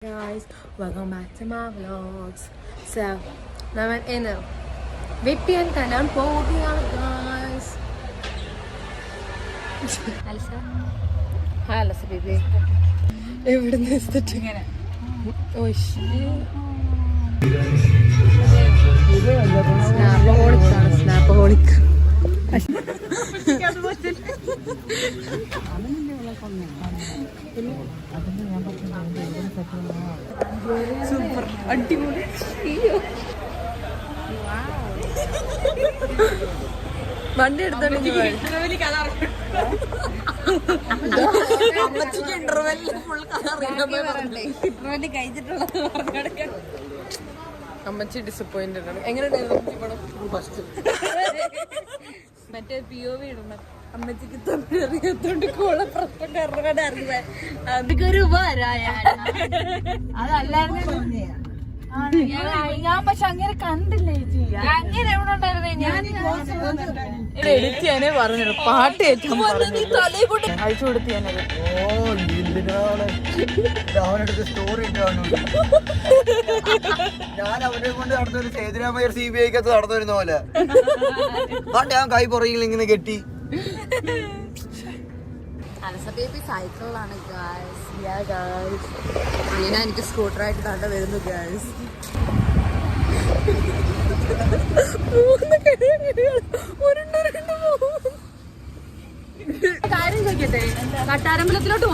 Guys, welcome back to my vlogs. So, naman ino. Vipian ka ng podium, guys. Alisa? Hi, Alisa, baby. Evidence is the thing. Oh, shit. Snapaholic. Super അടിപൊളി വണ്ടി എടുത്തോണ്ട് അമ്മച്ചി disappointed ആണ്. എങ്ങനെയുണ്ടായിരുന്നു മറ്റേ POV ഇടണം. അമ്മച്ചിക്ക് തമിഴ് അറിയാത്തോണ്ട് കൂടെ പ്രശ്നം കറങ്ങാൻ അറിയാൻ അതൊരു ഞാൻ പക്ഷെ അങ്ങനെ കണ്ടില്ല ചേച്ചി. അങ്ങനെ എവിടെ ഉണ്ടായിരുന്നേ ഞാൻ എഡിറ്റ് ചെയ്യാനേ പറഞ്ഞു. പാട്ട് ഏറ്റവും അയച്ചു കൊടുത്ത് ഞാനത് ഞാൻ അവരെ കൊണ്ട് നടന്നൊരു സേതുരാമയ്യർ CBI നടന്നു വരുന്ന പോലെ ഞാൻ കൈ പുറകിൽ ഇങ്ങനെ കെട്ടി. അലസ ബേബി സൈക്കിളാണ് അങ്ങനെ എനിക്ക് സ്കൂട്ടറായിട്ട് കണ്ട വരുന്നു ഗായ്സ്. കാര്യം ചോദിക്കട്ടെ, കട്ടാരമ്പലത്തിലോട്ട്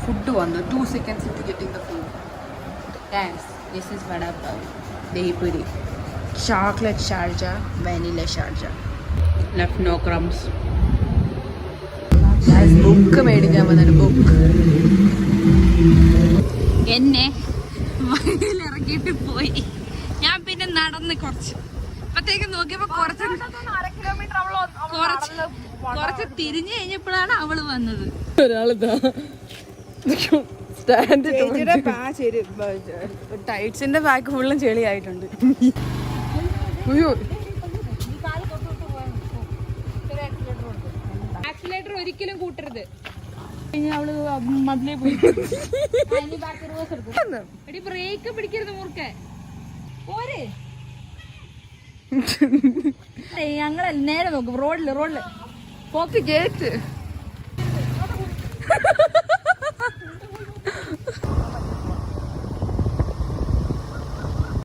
ഫുഡ് വന്നു. 2 seconds to getting the food. Guys, this is vada pav, dahi puri, chocolate sharjah, vanilla sharjah. Left no crumbs. Guys, book മേടിക്കാൻ വന്നൊരു ബുക്ക് എന്നെ വഴിയിലിറങ്ങിയിട്ട് പോയി. ഞാൻ പിന്നെ നടന്ന് അപ്പത്തേക്ക് നോക്കിയപ്പോ കുറച്ച് തിരിഞ്ഞു കഴിഞ്ഞപ്പോഴാണ് അവള് വന്നത്. ഒരാളിതാ സ്റ്റാൻഡ് ടൈറ്റ്സിന്റെ ബാക്ക് ഫുള്ളും ചെളിയായിട്ടുണ്ട്. ആക്സിലേറ്റർ ഒരിക്കലും കൂട്ടരുത്. അവള് മതിലേ പോയി ബ്രേക്ക് പിടിക്കരുത് മൂർക്കെ പോരെ. ഞങ്ങളെ നേരെ നോക്കും റോഡില് പോക്ക് ഗേറ്റ്